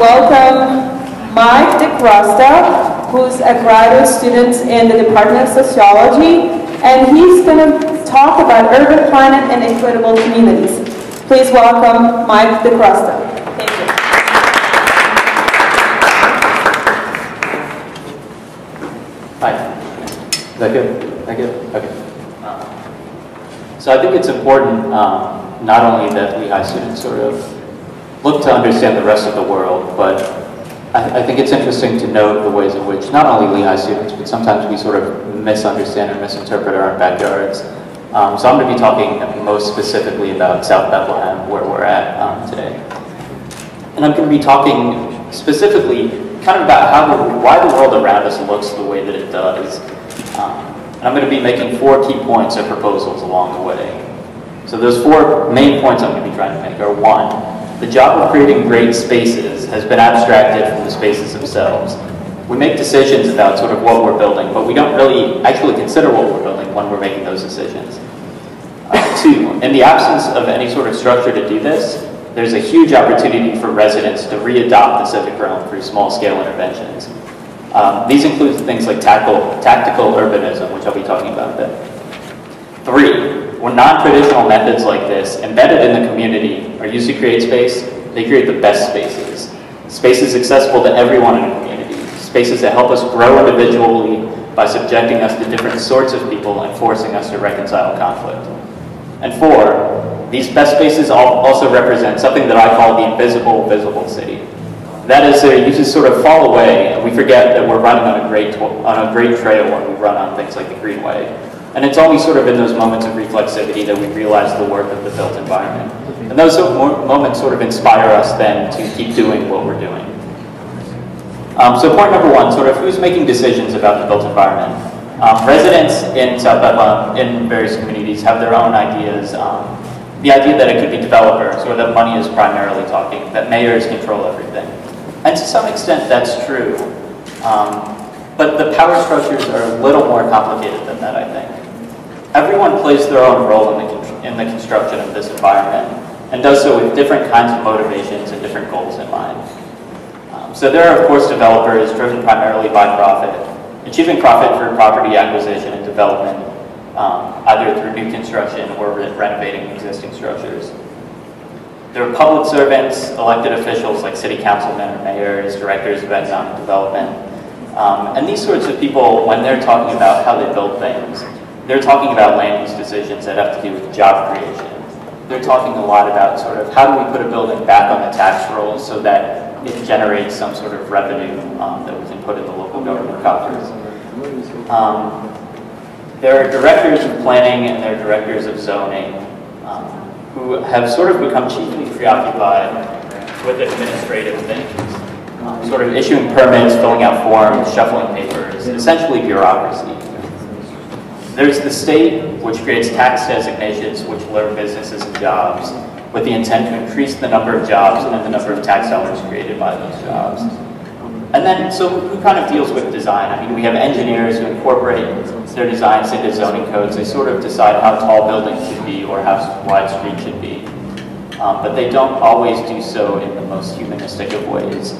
welcome Mike DeCrosta, who's a graduate student in the Department of Sociology, and he's going to talk about urban planning and equitable communities. Please welcome Mike DeCrosta. Thank you. Hi. Is that good? Is that good? Okay. So I think it's important not only that Lehigh students sort of look to understand the rest of the world, but I think it's interesting to note the ways in which not only Lehigh students, but sometimes we sort of misunderstand or misinterpret our own backyards. So I'm going to be talking most specifically about South Bethlehem, where we're at today. And I'm going to be talking specifically kind of about why the world around us looks the way that it does. And I'm going to be making 4 key points or proposals along the way. So those 4 main points I'm going to be trying to make are: 1, the job of creating great spaces has been abstracted from the spaces themselves. We make decisions about sort of what we're building, but we don't really actually consider what we're building when we're making those decisions. 2, in the absence of any sort of structure to do this, there's a huge opportunity for residents to re-adopt the civic realm through small-scale interventions. These include things like tactical urbanism, which I'll be talking about a bit. 3, when non-traditional methods like this, embedded in the community, are used to create space, they create the best spaces. Spaces accessible to everyone in a community. Spaces that help us grow individually by subjecting us to different sorts of people and forcing us to reconcile conflict. And 4, these best spaces also represent something that I call the invisible, visible city. That is, you just sort of fall away, and we forget that we're running on a great trail when we run on things like the Greenway. And it's only sort of in those moments of reflexivity that we realize the worth of the built environment. And those moments sort of inspire us then to keep doing what we're doing. So point number 1, sort of who's making decisions about the built environment? Residents in South Bethlehem, in various communities, have their own ideas. The idea that it could be developers, or that money is primarily talking, that mayors control everything. And to some extent, that's true. But the power structures are a little more complicated than that, I think. Everyone plays their own role in the construction of this environment, and does so with different kinds of motivations and different goals in mind. So there are, of course, developers driven primarily by profit, achieving profit through property acquisition and development, either through new construction or renovating existing structures. There are public servants, elected officials like city councilmen or mayors, directors of economic development. And these sorts of people, when they're talking about how they build things, they're talking about land use decisions that have to do with job creation. They're talking a lot about sort of how do we put a building back on the tax rolls so that it generates some sort of revenue that we can put in the local government coffers. There are directors of planning and there are directors of zoning who have sort of become chiefly preoccupied with administrative things, sort of issuing permits, filling out forms, shuffling papers, essentially bureaucracy. There's the state, which creates tax designations which lure businesses and jobs with the intent to increase the number of jobs and the number of tax dollars created by those jobs. And then, so who kind of deals with design? I mean, we have engineers who incorporate their designs into zoning codes. They sort of decide how tall buildings should be or how wide streets should be. But they don't always do so in the most humanistic of ways.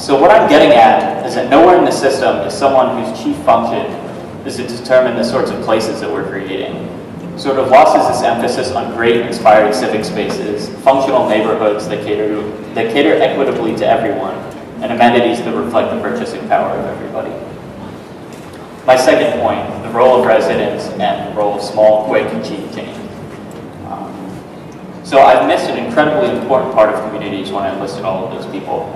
So what I'm getting at is that nowhere in the system is someone whose chief function is to determine the sorts of places that we're creating. Sort of lost is this emphasis on great inspired civic spaces, functional neighborhoods that cater equitably to everyone, and amenities that reflect the purchasing power of everybody. My second point, the role of residents and the role of small, quick, cheap change. So I've missed an incredibly important part of communities when I listed all of those people.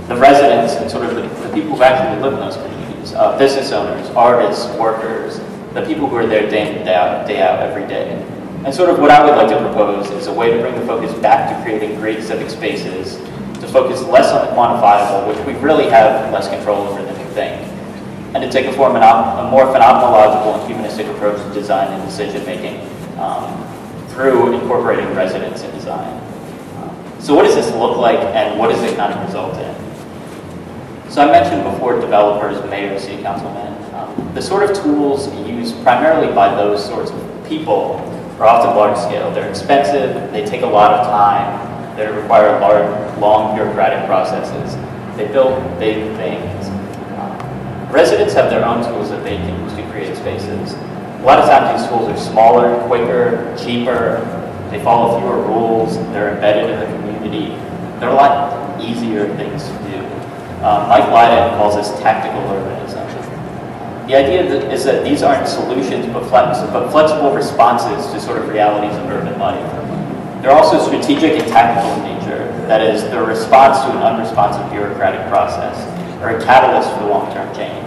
The residents and sort of the people who actually live in those communities, business owners, artists, workers, the people who are there day in, day out, every day. And sort of what I would like to propose is a way to bring the focus back to creating great civic spaces, to focus less on the quantifiable, which we really have less control over than we think, and to take a more phenomenological and humanistic approach to design and decision making through incorporating residents in design. So what does this look like, and what does it kind of result in? So I mentioned before developers, mayors, city councilmen. The sort of tools used primarily by those sorts of people are often large scale. They're expensive, they take a lot of time, that require long bureaucratic processes. They build big things. Residents have their own tools that they can use to create spaces. A lot of times these tools are smaller, quicker, cheaper. They follow fewer rules. They're embedded in the community. They're a lot easier things to do. Mike Lehigh calls this tactical urbanism. The idea is that these aren't solutions, but flexible responses to sort of realities of urban life. They're also strategic and tactical in nature. That is, they're a response to an unresponsive bureaucratic process, or a catalyst for long-term change.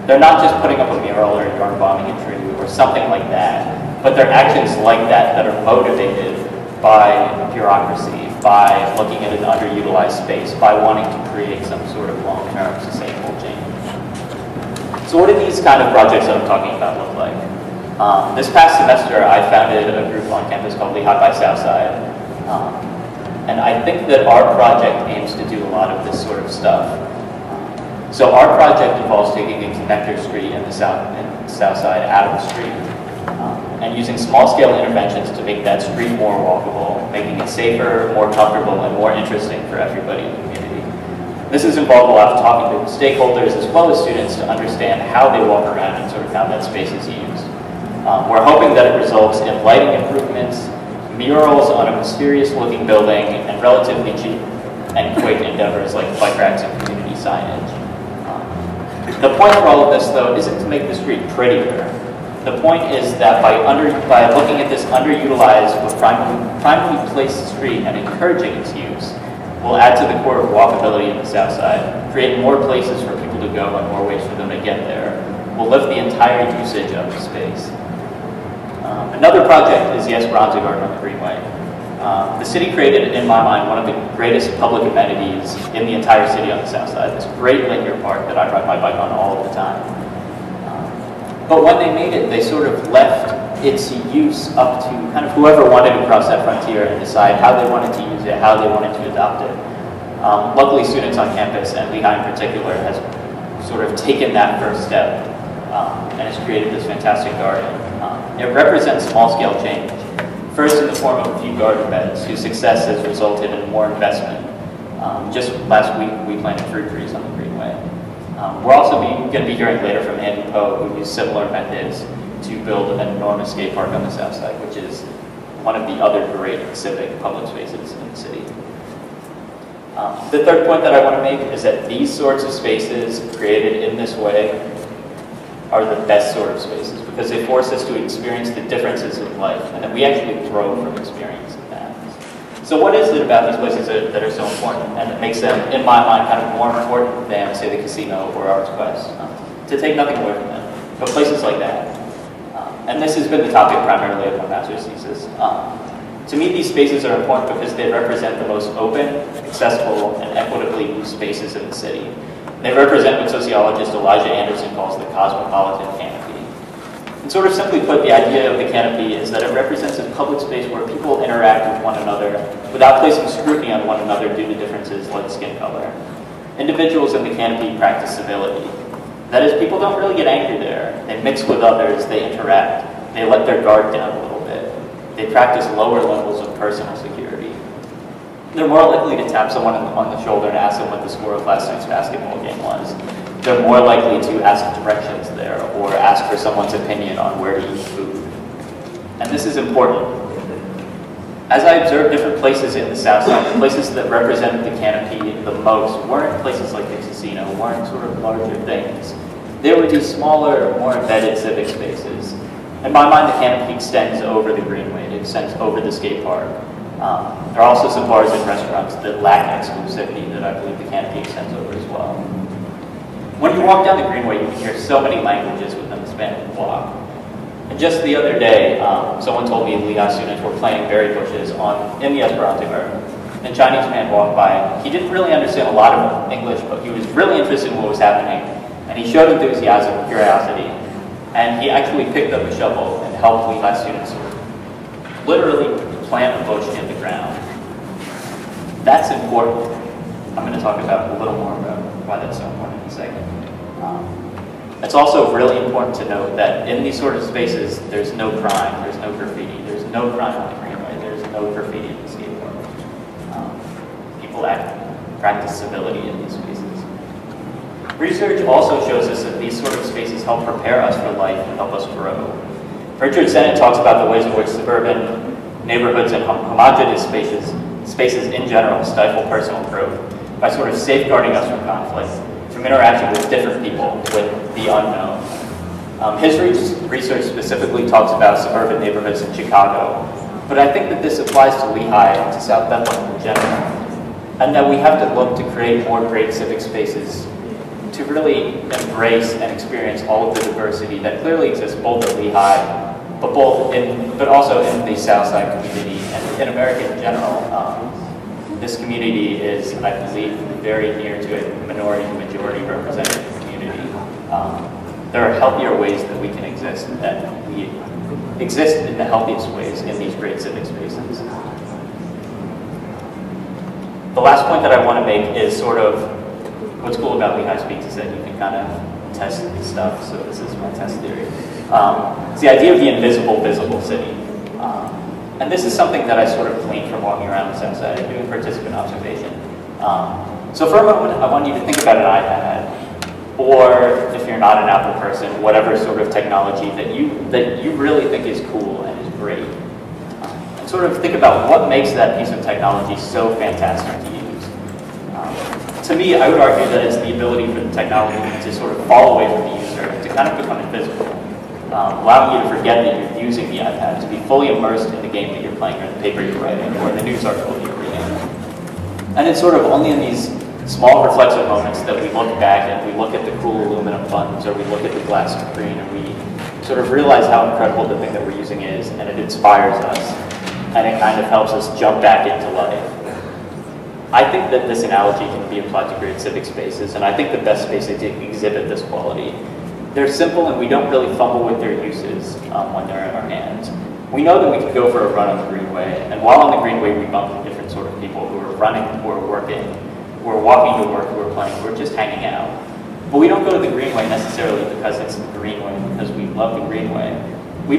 They're not just putting up a mural or yarn bombing a tree or something like that, but they're actions like that that are motivated by bureaucracy, by looking at an underutilized space, by wanting to create some sort of long-term sustainable change. So what do these kind of projects that I'm talking about look like? This past semester, I founded a group on campus called Lehigh by Southside. And I think that our project aims to do a lot of this sort of stuff. So our project involves taking a connector street in the Southside, Adams Street, and using small-scale interventions to make that street more walkable, making it safer, more comfortable, and more interesting for everybody in the community. This has involved a lot of talking to stakeholders as well as students to understand how they walk around and sort of how that space is used. We're hoping that it results in lighting improvements, murals on a mysterious-looking building, and relatively cheap and quick endeavors like bike racks and community signage. The point for all of this, though, isn't to make the street prettier. The point is that by looking at this underutilized but primarily placed street and encouraging its use, we'll add to the core of walkability in the South Side, create more places for people to go and more ways for them to get there. We'll lift the entire usage of the space. Another project is the Esperanza Garden on the Greenway. The city created, in my mind, one of the greatest public amenities in the entire city on the South Side. This great linear park that I ride my bike on all of the time. But when they made it, they sort of left its use up to kind of whoever wanted to cross that frontier and decide how they wanted to use it, how they wanted to adopt it. Luckily, students on campus, and Lehigh in particular, has sort of taken that first step and has created this fantastic garden. It represents small-scale change, first in the form of a few garden beds whose success has resulted in more investment. Just last week, we planted fruit trees on the Greenway. We're also going to be hearing later from Andy Poe, who used similar methods to build an enormous skate park on the South Side, which is one of the other great civic public spaces in the city. The third point that I want to make is that these sorts of spaces created in this way are the best sort of spaces because they force us to experience the differences in life and that we actually grow from experiencing that. So what is it about these places that are so important and that makes them, in my mind, kind of more important than, say, the casino or Arts Quest? To take nothing away from them, but places like that. And this has been the topic primarily of my master's thesis. To me, these spaces are important because they represent the most open, accessible, and equitably used spaces in the city. They represent what sociologist Elijah Anderson calls the cosmopolitan canopy. And sort of simply put, the idea of the canopy is that it represents a public space where people interact with one another without placing scrutiny on one another due to differences like skin color. Individuals in the canopy practice civility. That is, people don't really get angry there. They mix with others, they interact, they let their guard down a little bit. They practice lower levels of personal security. They're more likely to tap someone on the shoulder and ask them what the score of last night's basketball game was. They're more likely to ask directions there or ask for someone's opinion on where to eat food. And this is important. As I observed different places in the South Side, the places that represented the canopy the most weren't places like the casino, weren't sort of larger things. They were these smaller, more embedded civic spaces. In my mind, the canopy extends over the Greenway, it extends over the skate park. There are also some bars and restaurants that lack exclusivity that I believe the canopy extends over as well. When you walk down the Greenway, you can hear so many languages within the span of the block. And just the other day, someone told me Lehigh students were planting berry bushes in the Esperanza Garden. And a Chinese man walked by. He didn't really understand a lot of English, but he was really interested in what was happening. And he showed enthusiasm and curiosity. And he actually picked up a shovel and helped Lehigh students literally plant a bush in the ground. That's important. I'm going to talk about a little more about why that's so important in a second. It's also really important to note that in these sort of spaces, there's no crime, there's no graffiti, there's no crime on the Greenway, there's no graffiti in the skate park. people practice civility in these spaces. Research also shows us that these sort of spaces help prepare us for life and help us grow. Richard Sennett talks about the ways in which suburban neighborhoods and homogeneous spaces in general stifle personal growth by sort of safeguarding us from conflict, from interaction with different people, with the unknown. His research specifically talks about suburban neighborhoods in Chicago, but I think that this applies to Lehigh and to South Bethlehem in general, and that we have to look to create more great civic spaces to really embrace and experience all of the diversity that clearly exists both at Lehigh, but also in the Southside community and in America in general. This community is, I believe, very near to a minority-majority represented community. There are healthier ways that we can exist, and we exist in the healthiest ways in these great civic spaces. The last point that I want to make is sort of what's cool about Lehigh Speaks is that you can kind of test this stuff, so this is my test theory. It's the idea of the invisible, visible city. And this is something that I sort of gleaned from walking around the South Side and doing participant observation. So for a moment, I want you to think about an iPad, or if you're not an Apple person, whatever sort of technology that you really think is cool and is great. And sort of think about what makes that piece of technology so fantastic to use. To me, I would argue that it's the ability for the technology to sort of fall away from the user, to kind of become invisible, allowing you to forget that you're using the iPad, to be fully immersed in the game that you're playing, or the paper you're writing, or the news article you're reading. And it's sort of only in these small reflexive moments that we look back and we look at the cool aluminum buttons, or we look at the glass screen, and we sort of realize how incredible the thing that we're using is, and it inspires us, and it kind of helps us jump back into life. I think that this analogy can be applied to great civic spaces, and I think the best spaces exhibit this quality. They're simple, and we don't really fumble with their uses when they're in our hands. We know that we could go for a run on the Greenway, and while on the Greenway, we bump into different sort of people who are running, who are working, who are walking to work, who are playing, who are just hanging out. But we don't go to the Greenway necessarily because it's the Greenway, because we love the Greenway. We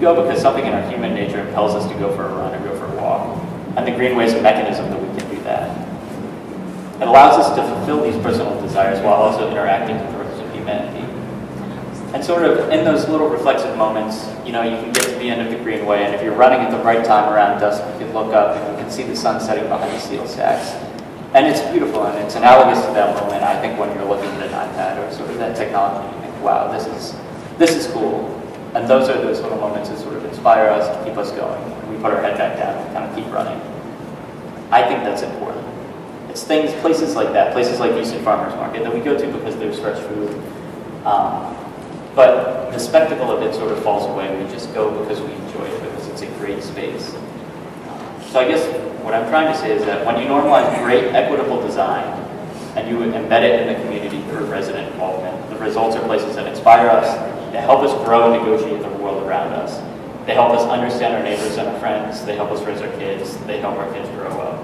go because something in our human nature impels us to go for a run or go for a walk. And the Greenway is a mechanism that we can do that. It allows us to fulfill these personal desires while also interacting with the rest of humanity. And sort of in those little reflexive moments, you know, you can get to the end of the Greenway, and if you're running at the right time around dusk, you can look up and you can see the sun setting behind the steel stacks. And it's beautiful, and it's analogous to that moment, I think, when you're looking at an iPad or sort of that technology, you think, wow, this is cool. And those are those little moments that sort of inspire us to keep us going. And we put our head back down and kind of keep running. I think that's important. It's places like that, places like Houston Farmers Market that we go to because there's fresh food. But the spectacle of it sort of falls away. We just go because we enjoy it, because it's a great space. So I guess what I'm trying to say is that when you normalize great, equitable design, and you embed it in the community through resident involvement, the results are places that inspire us, they help us grow and negotiate the world around us. They help us understand our neighbors and our friends, they help us raise our kids, they help our kids grow up.